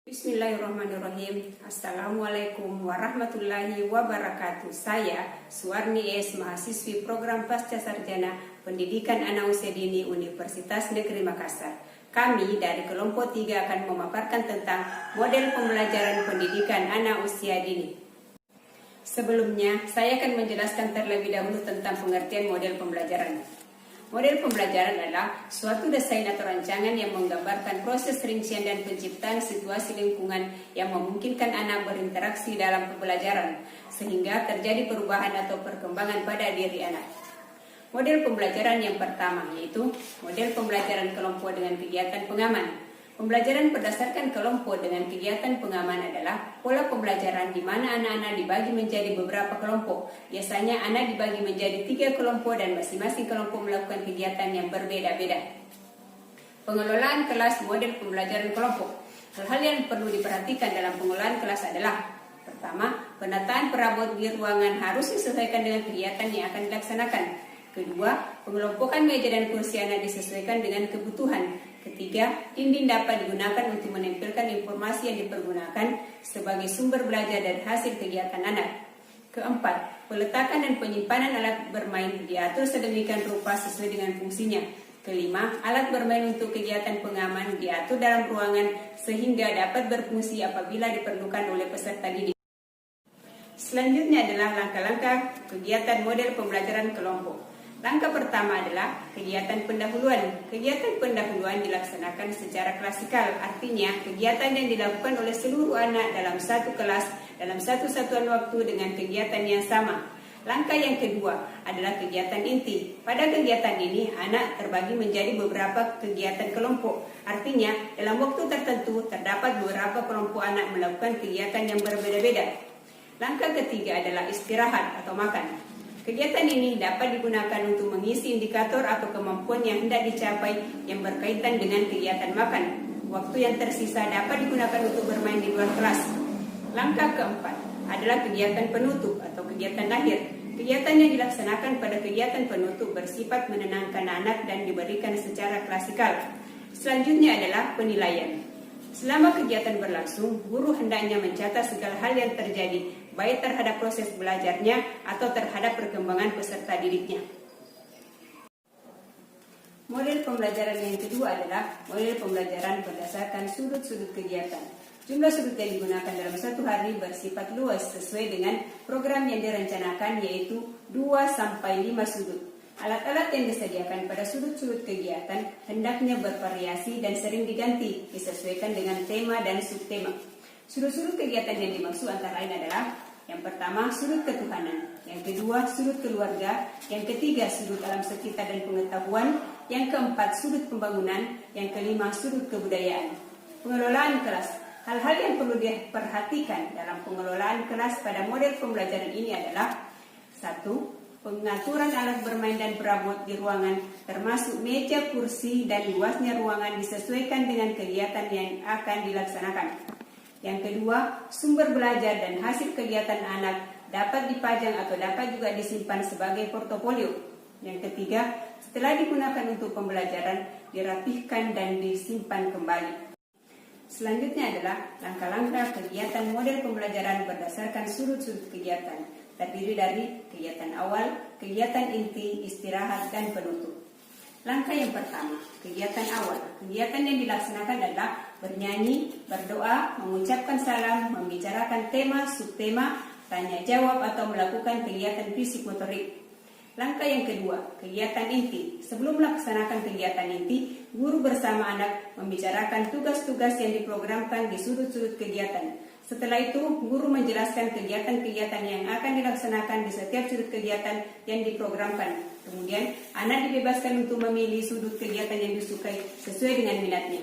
Bismillahirrahmanirrahim. Assalamualaikum warahmatullahi wabarakatuh. Saya Suwarni S, mahasiswi program Pasca Sarjana Pendidikan Anak Usia Dini Universitas Negeri Makassar. Kami dari kelompok 3 akan memaparkan tentang model pembelajaran pendidikan anak usia dini. Sebelumnya, saya akan menjelaskan terlebih dahulu tentang pengertian model pembelajaran. Model pembelajaran adalah suatu desain atau rancangan yang menggambarkan proses rincian dan penciptaan situasi lingkungan yang memungkinkan anak berinteraksi dalam pembelajaran, sehingga terjadi perubahan atau perkembangan pada diri anak. Model pembelajaran yang pertama yaitu model pembelajaran kelompok dengan kegiatan pengaman. Pembelajaran berdasarkan kelompok dengan kegiatan pengaman adalah pola pembelajaran di mana anak-anak dibagi menjadi beberapa kelompok. Biasanya anak dibagi menjadi 3 kelompok dan masing-masing kelompok melakukan kegiatan yang berbeda-beda. Pengelolaan kelas model pembelajaran kelompok. Hal-hal yang perlu diperhatikan dalam pengelolaan kelas adalah: pertama, penataan perabot di ruangan harus disesuaikan dengan kegiatan yang akan dilaksanakan. Kedua, pengelompokan meja dan kursi anak disesuaikan dengan kebutuhan. Ketiga, dinding dapat digunakan untuk menempelkan informasi yang dipergunakan sebagai sumber belajar dan hasil kegiatan anak. Keempat, peletakan dan penyimpanan alat bermain diatur sedemikian rupa sesuai dengan fungsinya. Kelima, alat bermain untuk kegiatan pengaman diatur dalam ruangan sehingga dapat berfungsi apabila diperlukan oleh peserta didik. Selanjutnya adalah langkah-langkah kegiatan model pembelajaran kelompok. Langkah pertama adalah kegiatan pendahuluan. Kegiatan pendahuluan dilaksanakan secara klasikal, artinya kegiatan yang dilakukan oleh seluruh anak dalam satu kelas dalam satu satuan waktu dengan kegiatan yang sama. Langkah yang kedua adalah kegiatan inti. Pada kegiatan ini, anak terbagi menjadi beberapa kegiatan kelompok. Artinya, dalam waktu tertentu terdapat beberapa kelompok anak melakukan kegiatan yang berbeda-beda. Langkah ketiga adalah istirahat atau makan. Kegiatan ini dapat digunakan untuk mengisi indikator atau kemampuan yang hendak dicapai yang berkaitan dengan kegiatan makan. Waktu yang tersisa dapat digunakan untuk bermain di luar kelas. Langkah keempat adalah kegiatan penutup atau kegiatan akhir. Kegiatan yang dilaksanakan pada kegiatan penutup bersifat menenangkan anak dan diberikan secara klasikal. Selanjutnya adalah penilaian. Selama kegiatan berlangsung, guru hendaknya mencatat segala hal yang terjadi, baik terhadap proses belajarnya atau terhadap perkembangan peserta didiknya. Model pembelajaran yang kedua adalah model pembelajaran berdasarkan sudut-sudut kegiatan. Jumlah sudut yang digunakan dalam satu hari bersifat luas sesuai dengan program yang direncanakan, yaitu 2-5 sudut. Alat-alat yang disediakan pada sudut-sudut kegiatan hendaknya bervariasi dan sering diganti, disesuaikan dengan tema dan subtema. Sudut-sudut kegiatan yang dimaksud antara lain adalah: yang pertama, sudut ketuhanan; yang kedua, sudut keluarga; yang ketiga, sudut alam sekitar dan pengetahuan; yang keempat, sudut pembangunan; yang kelima, sudut kebudayaan. Pengelolaan kelas. Hal-hal yang perlu diperhatikan dalam pengelolaan kelas pada model pembelajaran ini adalah: 1. Pengaturan alat bermain dan perabot di ruangan, termasuk meja, kursi, dan luasnya ruangan disesuaikan dengan kegiatan yang akan dilaksanakan. Yang kedua, sumber belajar dan hasil kegiatan anak dapat dipajang atau dapat juga disimpan sebagai portofolio. Yang ketiga, setelah digunakan untuk pembelajaran, dirapihkan dan disimpan kembali. Selanjutnya adalah langkah-langkah kegiatan model pembelajaran berdasarkan sudut-sudut kegiatan. Terdiri dari kegiatan awal, kegiatan inti, istirahat, dan penutup. Langkah yang pertama, kegiatan awal. Kegiatan yang dilaksanakan adalah bernyanyi, berdoa, mengucapkan salam, membicarakan tema, subtema, tanya jawab, atau melakukan kegiatan fisik motorik. Langkah yang kedua, kegiatan inti. Sebelum melaksanakan kegiatan inti, guru bersama anak membicarakan tugas-tugas yang diprogramkan di sudut-sudut kegiatan. Setelah itu, guru menjelaskan kegiatan-kegiatan yang akan dilaksanakan di setiap sudut kegiatan yang diprogramkan. Kemudian, anak dibebaskan untuk memilih sudut kegiatan yang disukai sesuai dengan minatnya.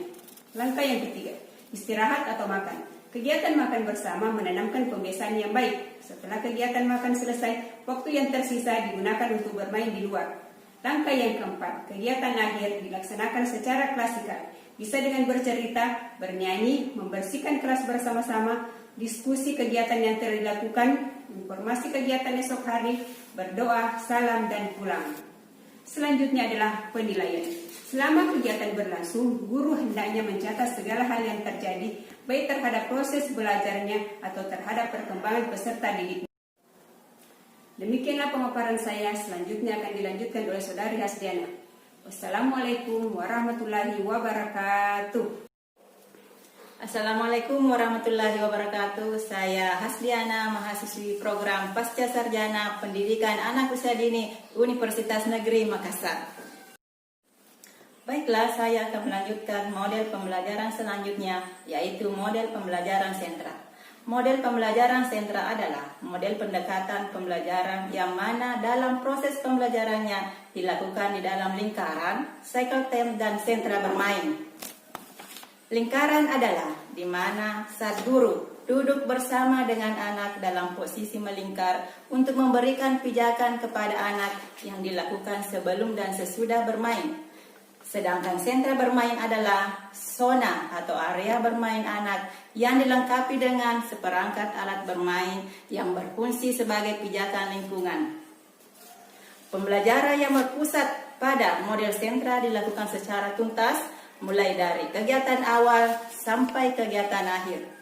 Langkah yang ketiga, istirahat atau makan. Kegiatan makan bersama menanamkan pembiasaan yang baik. Setelah kegiatan makan selesai, waktu yang tersisa digunakan untuk bermain di luar. Langkah yang keempat, kegiatan akhir dilaksanakan secara klasikal. Bisa dengan bercerita, bernyanyi, membersihkan kelas bersama-sama, diskusi kegiatan yang telah dilakukan, informasi kegiatan esok hari, berdoa, salam, dan pulang. Selanjutnya adalah penilaian. Selama kegiatan berlangsung, guru hendaknya mencatat segala hal yang terjadi, baik terhadap proses belajarnya atau terhadap perkembangan peserta didik. Demikianlah pemaparan saya, selanjutnya akan dilanjutkan oleh Saudari Hasdiana. Wassalamualaikum warahmatullahi wabarakatuh. Assalamualaikum warahmatullahi wabarakatuh. Saya Hasdiana, mahasiswi program Pasca Sarjana Pendidikan Anak Usia Dini Universitas Negeri Makassar. Baiklah, saya akan melanjutkan model pembelajaran selanjutnya, yaitu model pembelajaran sentra. Model pembelajaran sentra adalah model pendekatan pembelajaran yang mana dalam proses pembelajarannya dilakukan di dalam lingkaran, cycle time, dan sentra bermain. Lingkaran adalah di mana saat guru duduk bersama dengan anak dalam posisi melingkar untuk memberikan pijakan kepada anak yang dilakukan sebelum dan sesudah bermain. Sedangkan sentra bermain adalah zona atau area bermain anak yang dilengkapi dengan seperangkat alat bermain yang berfungsi sebagai pijakan lingkungan. Pembelajaran yang berpusat pada model sentra dilakukan secara tuntas, mulai dari kegiatan awal sampai kegiatan akhir.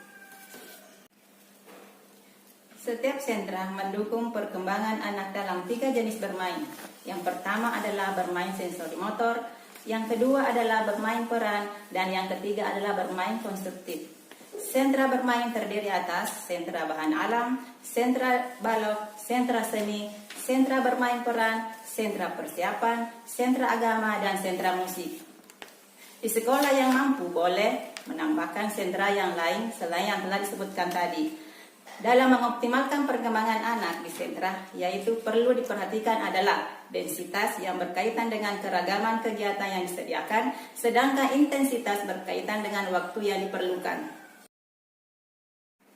Setiap sentra mendukung perkembangan anak dalam 3 jenis bermain. Yang pertama adalah bermain sensori motor, yang kedua adalah bermain peran, dan yang ketiga adalah bermain konstruktif. Sentra bermain terdiri atas sentra bahan alam, sentra balok, sentra seni, sentra bermain peran, sentra persiapan, sentra agama, dan sentra musik. Di sekolah yang mampu boleh menambahkan sentra yang lain selain yang telah disebutkan tadi. Dalam mengoptimalkan perkembangan anak di sentra, yaitu perlu diperhatikan adalah densitas yang berkaitan dengan keragaman kegiatan yang disediakan, sedangkan intensitas berkaitan dengan waktu yang diperlukan.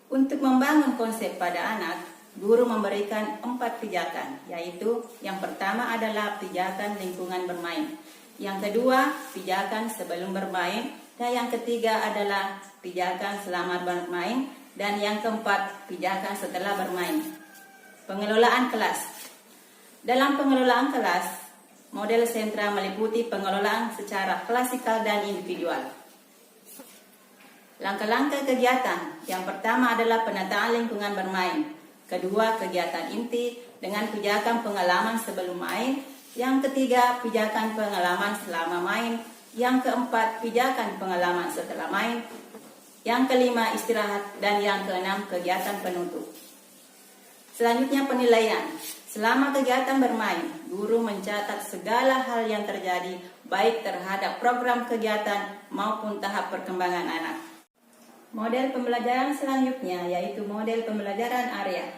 Untuk membangun konsep pada anak, guru memberikan 4 pijakan, yaitu yang pertama adalah pijakan lingkungan bermain, yang kedua pijakan sebelum bermain, dan yang ketiga adalah pijakan selama bermain, dan yang keempat pijakan setelah bermain. Pengelolaan kelas. Dalam pengelolaan kelas, model sentra meliputi pengelolaan secara klasikal dan individual. Langkah-langkah kegiatan. Yang pertama adalah penataan lingkungan bermain. Kedua, kegiatan inti dengan pijakan pengalaman sebelum main. Yang ketiga, pijakan pengalaman selama main. Yang keempat, pijakan pengalaman setelah main. Yang kelima, istirahat. Dan yang keenam, kegiatan penutup. Selanjutnya, penilaian. Selama kegiatan bermain, guru mencatat segala hal yang terjadi, baik terhadap program kegiatan maupun tahap perkembangan anak. Model pembelajaran selanjutnya yaitu model pembelajaran area.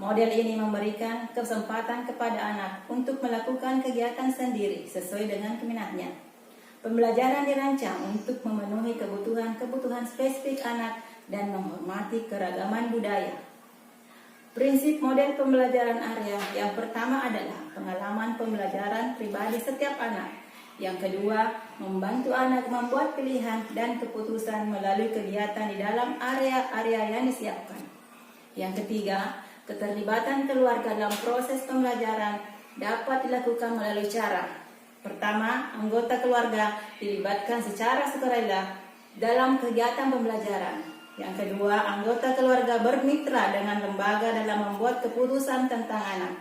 Model ini memberikan kesempatan kepada anak untuk melakukan kegiatan sendiri sesuai dengan minatnya. Pembelajaran dirancang untuk memenuhi kebutuhan spesifik anak dan menghormati keragaman budaya. Prinsip model pembelajaran area yang pertama adalah pengalaman pembelajaran pribadi setiap anak. Yang kedua, membantu anak membuat pilihan dan keputusan melalui kegiatan di dalam area-area yang disiapkan. Yang ketiga, keterlibatan keluarga dalam proses pembelajaran dapat dilakukan melalui cara: pertama, anggota keluarga dilibatkan secara sukarela dalam kegiatan pembelajaran. Yang kedua, anggota keluarga bermitra dengan lembaga dalam membuat keputusan tentang anak.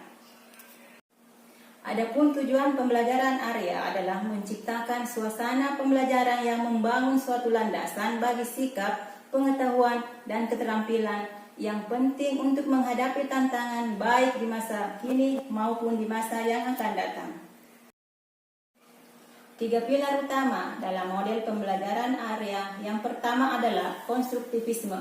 Adapun tujuan pembelajaran area adalah menciptakan suasana pembelajaran yang membangun suatu landasan bagi sikap, pengetahuan, dan keterampilan yang penting untuk menghadapi tantangan baik di masa kini maupun di masa yang akan datang. 3 pilar utama dalam model pembelajaran area. Yang pertama adalah konstruktivisme,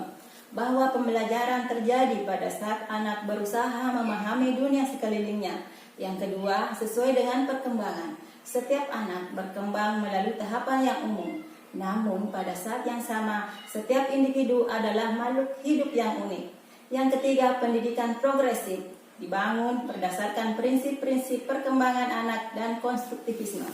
bahwa pembelajaran terjadi pada saat anak berusaha memahami dunia sekelilingnya. Yang kedua, sesuai dengan perkembangan. Setiap anak berkembang melalui tahapan yang umum. Namun pada saat yang sama, setiap individu adalah makhluk hidup yang unik. Yang ketiga, pendidikan progresif dibangun berdasarkan prinsip-prinsip perkembangan anak dan konstruktivisme.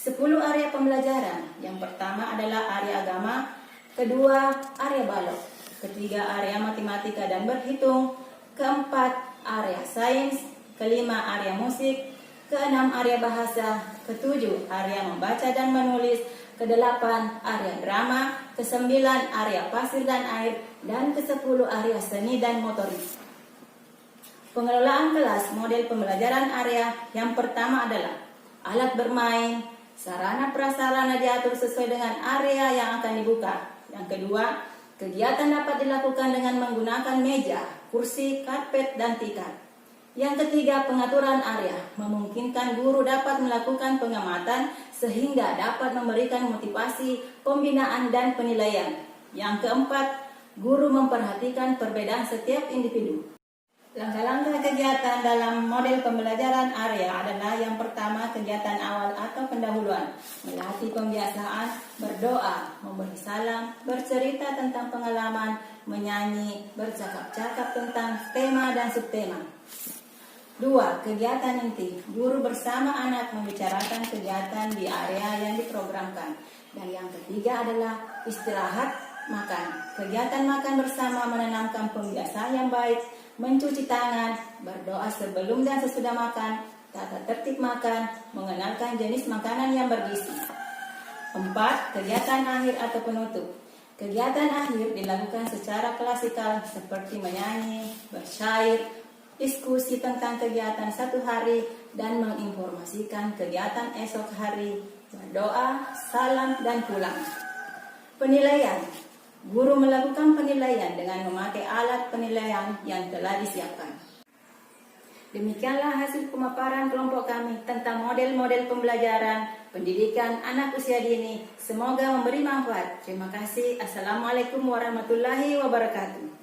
10 area pembelajaran. Yang pertama adalah area agama, kedua area balok, ketiga area matematika dan berhitung, keempat area sains, kelima area musik, ke-6 area bahasa, ke-7 area membaca dan menulis, ke-8 area drama, ke-9 area pasir dan air, dan ke-10 area seni dan motorik. Pengelolaan kelas model pembelajaran area yang pertama adalah alat bermain, sarana prasarana diatur sesuai dengan area yang akan dibuka. Yang kedua, kegiatan dapat dilakukan dengan menggunakan meja, kursi, karpet, dan tikar. Yang ketiga, pengaturan area memungkinkan guru dapat melakukan pengamatan sehingga dapat memberikan motivasi, pembinaan, dan penilaian. Yang keempat, guru memperhatikan perbedaan setiap individu. Langkah-langkah kegiatan dalam model pembelajaran area adalah yang pertama, kegiatan awal atau pendahuluan, melatih pembiasaan, berdoa, memberi salam, bercerita tentang pengalaman, menyanyi, bercakap-cakap tentang tema dan subtema. 2. Kegiatan inti, guru bersama anak membicarakan kegiatan di area yang diprogramkan. Dan yang ketiga adalah istirahat makan. Kegiatan makan bersama menanamkan pembiasaan yang baik, mencuci tangan, berdoa sebelum dan sesudah makan, tata tertib makan, mengenalkan jenis makanan yang bergizi. 4. Kegiatan akhir atau penutup. Kegiatan akhir dilakukan secara klasikal seperti menyanyi, bersyair, diskusi tentang kegiatan satu hari, dan menginformasikan kegiatan esok hari, berdoa, salam, dan pulang. Penilaian. Guru melakukan penilaian dengan memakai alat penilaian yang telah disiapkan. Demikianlah hasil pemaparan kelompok kami tentang model-model pembelajaran pendidikan anak usia dini. Semoga memberi manfaat. Terima kasih. Assalamualaikum warahmatullahi wabarakatuh.